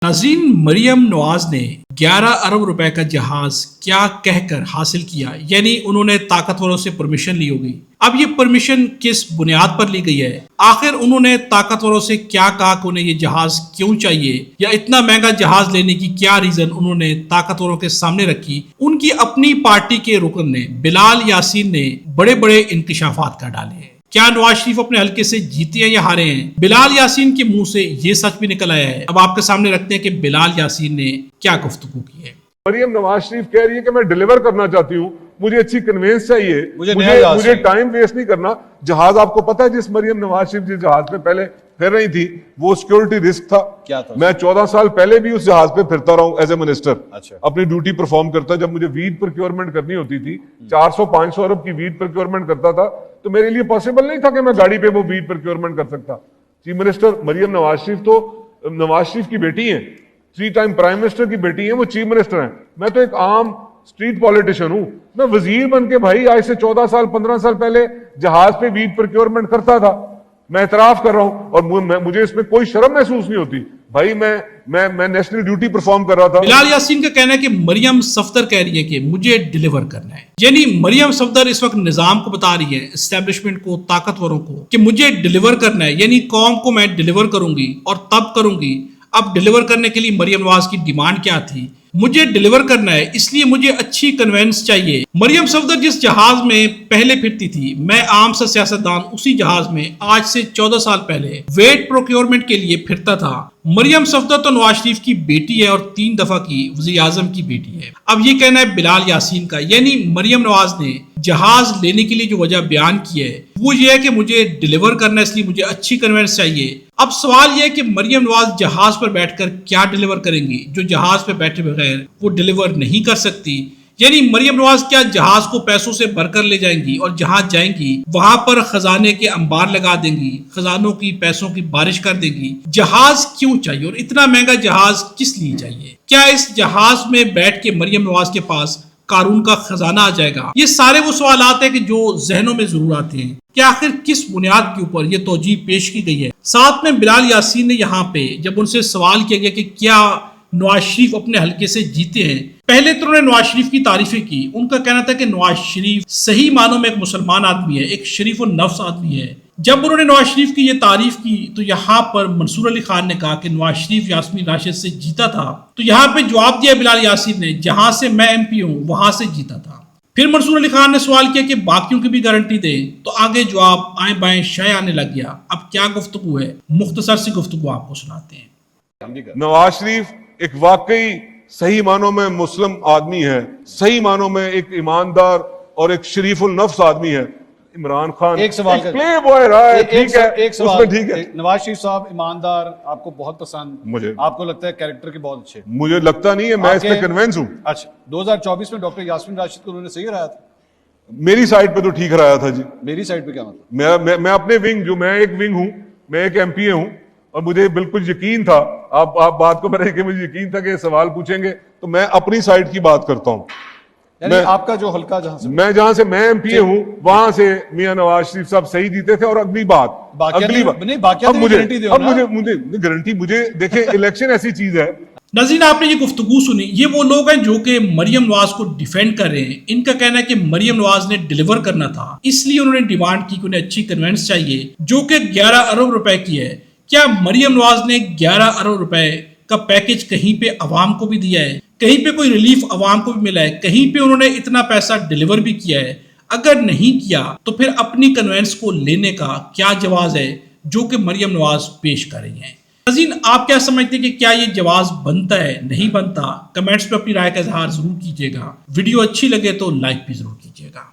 नाज़रीन, मरियम नवाज ने 11 अरब रुपए का जहाज क्या कहकर हासिल किया, यानी उन्होंने ताकतवरों से परमिशन ली होगी। अब ये परमिशन किस बुनियाद पर ली गई है? आखिर उन्होंने ताकतवरों से क्या कहा कि उन्हें ये जहाज क्यों चाहिए, या इतना महंगा जहाज लेने की क्या रीजन उन्होंने ताकतवरों के सामने रखी? उनकी अपनी पार्टी के रुकन ने बिलाल यासीन ने बड़े बड़े इंकशाफात कर डाले हैं। क्या नवाज शरीफ अपने हल्के से जीते हैं या हारे हैं? बिलाल यासीन के मुंह से ये सच भी निकल आया है। अब आपके सामने रखते हैं कि बिलाल यासीन ने क्या गुफ्तगू की है। मरियम नवाज शरीफ कह रही है कि मैं डिलीवर करना चाहती हूँ, मुझे अच्छी कन्वेंस चाहिए, मुझे टाइम वेस्ट नहीं करना। जहाज आपको पता है जिस मरियम नवाज शरीफ जिस जहाज पे पहले फिर रही थी वो सिक्योरिटी रिस्क था। क्या था? मैं 14 साल पहले भी उस जहाज पे फिरता रहा हूँ एज ए मिनिस्टर। अच्छा। अपनी ड्यूटी परफॉर्म करता। जब मुझे वीड प्रोक्योरमेंट करनी होती थी, 400-500 अरब की वीड प्रोक्योरमेंट करता था, तो मेरे लिए पॉसिबल नहीं था कि मैं गाड़ी पे वो वीड प्रोक्योरमेंट कर सकता। चीफ मिनिस्टर मरियम नवाज शरीफ तो नवाज शरीफ की बेटी है, 3 टाइम प्राइम मिनिस्टर की बेटी है, वो चीफ मिनिस्टर है। मैं तो एक आम स्ट्रीट पॉलिटिशियन हूं। मैं वजीर बन के भाई आज से 14 साल 15 साल पहले जहाज पे वीड प्रोक्योरमेंट करता था। मैं इतराफ कर रहा हूं और मुझे इसमें कोई शर्म महसूस नहीं होती। भाई मैं नेशनल ड्यूटी परफॉर्म कर रहा था। बिलाल यासीन का कहना है कि मरियम सफदर कह रही है कि मुझे डिलीवर करना है, यानी मरियम सफदर इस वक्त निजाम को बता रही है, एस्टेब्लिशमेंट को, ताकतवरों को, कि मुझे डिलीवर करना है, यानी कौम को मैं डिलीवर करूंगी और तब करूंगी। अब डिलीवर करने के लिए मरियम नवाज की डिमांड क्या थी? मुझे डिलीवर करना है, इसलिए मुझे अच्छी कन्वेंस चाहिए। मरियम सफदर जिस जहाज में पहले फिरती थी, मैं आम सा सियासतदान उसी जहाज में आज से 14 साल पहले वेट प्रोक्योरमेंट के लिए फिरता था। मरियम सफदर तो नवाज शरीफ की बेटी है और 3 दफा की वज़ीर आज़म की बेटी है। अब ये कहना है बिलाल यासीन का, यानी मरियम नवाज ने जहाज लेने के लिए जो वजह बयान की है वो ये है कि मुझे डिलीवर करना है, इसलिए मुझे अच्छी कन्वेंस चाहिए। अब सवाल यह है कि मरियम नवाज जहाज पर बैठकर क्या डिलीवर करेंगी जो जहाज पर बैठे बगैर वो डिलीवर नहीं कर सकती? यानी मरियम नवाज क्या जहाज को पैसों से भरकर ले जाएंगी और जहां जाएंगी वहां पर खजाने के अंबार लगा देंगी, खजानों की पैसों की बारिश कर देंगी? जहाज क्यों चाहिए और इतना महंगा जहाज किस लिए चाहिए? क्या इस जहाज में बैठ के मरियम नवाज के पास कारून का खजाना आ जाएगा? ये सारे वो सवालात हैं कि जो जहनों में जरूर आते हैं कि आखिर किस बुनियाद के ऊपर ये तौजीह पेश की गई है। साथ में बिलाल यासीन ने यहाँ पे जब उनसे सवाल किया गया कि क्या नवाज शरीफ अपने हल्के से जीते हैं, पहले तो उन्होंने नवाज शरीफ की तारीफें की। उनका कहना था कि नवाज शरीफ सही मानों में एक मुसलमान आदमी है, एक शरीफ और नफ्स आदमी है। जब उन्होंने नवाज शरीफ की ये तारीफ की तो यहाँ पर मंसूर अली खान ने कहा कि नवाज शरीफ यास्मीन राशिद से जीता था। तो यहाँ पे जवाब दिया बिलाल यासीन ने, जहां से मैं MP हूँ वहां से जीता था। फिर मंसूर अली खान ने सवाल किया कि बाकियों की भी गारंटी दे, तो आगे जवाब आए बाएं शाये आने लग गया। अब क्या गुफ्तगू है, मुख्तसर सी गुफ्तगू आपको सुनाते हैं। नवाज शरीफ एक वाकई सही मानों में मुस्लिम आदमी है, सही मानों में एक ईमानदार और एक शरीफुल नफ्स आदमी है। इमरान खान एक सवाल प्ले बॉय रहा है, ठीक है, एक सवाल, ठीक है। नवाज शरीफ साहब ईमानदार, आपको बहुत पसंद, मुझे आपको लगता है कैरेक्टर के बहुत अच्छे? मुझे लगता नहीं है, मैं इस पे कन्विंस हूं। अच्छा, 2024 में डॉक्टर यास्मीन राशिद को उन्होंने सही कराया था? मेरी साइड पे तो ठीक कराया था जी। मेरी साइड पे क्या मतलब? मैं अपने विंग, जो मैं एक विंग हूं, मैं एक MPA हूं और मुझे बिल्कुल यकीन था, आप बात को मैंने कि मुझे यकीन था कि सवाल पूछेंगे तो मैं अपनी साइड की बात करता हूं। यानी आपका जो हल्का जहां से मैं MPA हूं वहां से मियां नवाज शरीफ साहब सही जीते थे। और अगली बात अब मुझे गारंटी, मुझे देखे इलेक्शन ऐसी चीज है। नाज़रीन, आपने ये गुफ्तगू सुनी, ये वो लोग हैं जो कि मरियम नवाज को डिफेंड कर रहे हैं। इनका कहना है कि मरियम नवाज ने डिलीवर करना था, इसलिए उन्होंने डिमांड की कि उन्हें अच्छी कन्वेंस चाहिए जो कि 11 अरब रुपए की है। क्या मरियम नवाज ने 11 अरब रुपए का पैकेज कहीं पे अवाम को भी दिया है? कहीं पे कोई रिलीफ अवाम को भी मिला है? कहीं पे उन्होंने इतना पैसा डिलीवर भी किया है? अगर नहीं किया तो फिर अपनी कन्वेंस को लेने का क्या जवाब है जो कि मरियम नवाज पेश कर रही हैं? नाज़रीन, आप क्या समझते हैं कि क्या ये जवाब बनता है, नहीं बनता? कमेंट्स पे अपनी राय का इजहार जरूर कीजिएगा। वीडियो अच्छी लगे तो लाइक भी जरूर कीजिएगा।